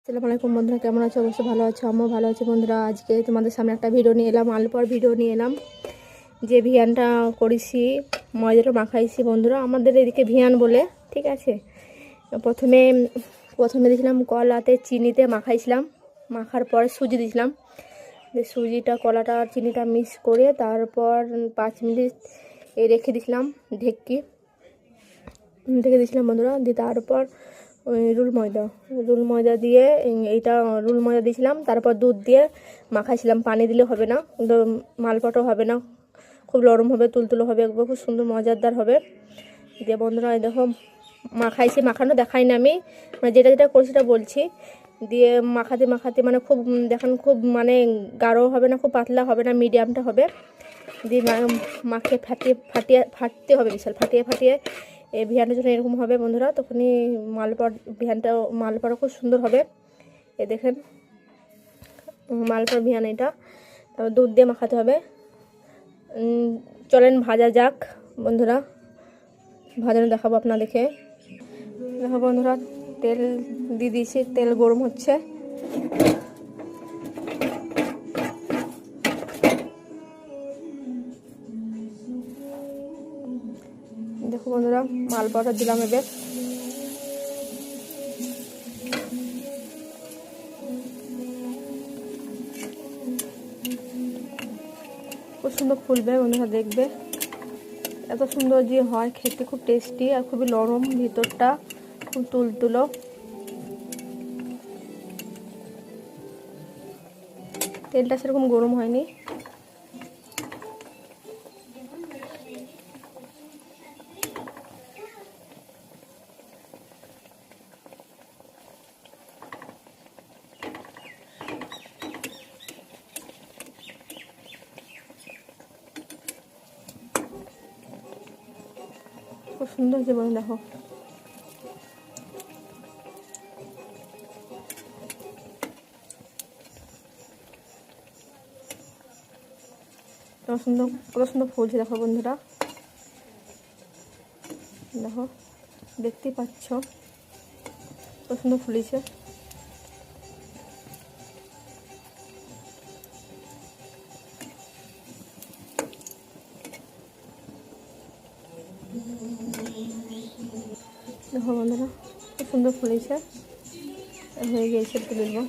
আসসালামু আলাইকুম বন্ধুরা, কেমন আছো? অবশ্যই ভালো আছো, আমিও ভালো আছি বন্ধুরা। আজকে তোমাদের সামনে একটা ভিডিও নিয়ে এলাম, আলুর ভিডিও নিয়ে এলাম। যে ভিয়ানটা করেছি, ময়দাটা মাখাইছি বন্ধুরা, আমাদের এদিকে ভিয়ান বলে, ঠিক আছে। প্রথমে প্রথমে দিয়েছিলাম কলাতে চিনিতে মাখাইছিলাম, মাখার পরে সুজি দিয়েছিলাম। যে সুজিটা কলাটা আর চিনিটা মিক্স করে তারপর 5 মিনিট রেখে দিয়েছিলাম, ঢেকে দিয়েছিলাম বন্ধুরা। দিয়ে তারপর ওই রুল ময়দা দিয়ে এইটা রুল ময়দা দিয়েছিলাম, তারপর দুধ দিয়ে মাখাইছিলাম। পানি দিলে হবে না, মালপটো হবে না, খুব নরম হবে, তুলতুলো হবে, একবার খুব সুন্দর মজাদার হবে। দিয়ে বন্ধুরা এই দেখো মাখাইছি, মাখানো দেখাই না আমি, মানে যেটা যেটা করছি সেটা বলছি। দিয়ে মাখাতে মাখাতে মানে খুব দেখেন, খুব মানে গাঢ় হবে না, খুব পাতলা হবে না, মিডিয়ামটা হবে। দিয়ে মাখিয়ে ফাটতে হবে, বিশাল ফাটিয়ে এই ভিয়ানটা যখন এরকম হবে বন্ধুরা, তখনই মালপোয়াটা খুব সুন্দর হবে। এ দেখেন মালপোয়ার ভিয়ান এটা, তারপর দুধ দিয়ে মাখাতে হবে। চলেন ভাজা যাক বন্ধুরা, ভাজানো দেখাবো আপনাদেরকে। দেখো বন্ধুরা, তেল দিয়ে দিয়েছি, তেল গরম হচ্ছে। দেখো বন্ধুরা, মালপোয়াটা দিলাম এবার। খুব সুন্দর ফুলবে বন্ধুরা, দেখবে এত সুন্দর যে হয়, খেতে খুব টেস্টি আর খুবই নরম, ভিতরটা খুব তুলতুলো। তেলটা সেরকম গরম হয়নি। খুব সুন্দর জীবন, দেখো কত সুন্দর ফুলছে। দেখো বন্ধুরা, দেখো দেখতেই পাচ্ছ কত সুন্দর ফুলেছে। দেখো বন্ধুরা, খুব সুন্দর ফুলেছে, হয়ে গিয়েছে, তুলে দেবো।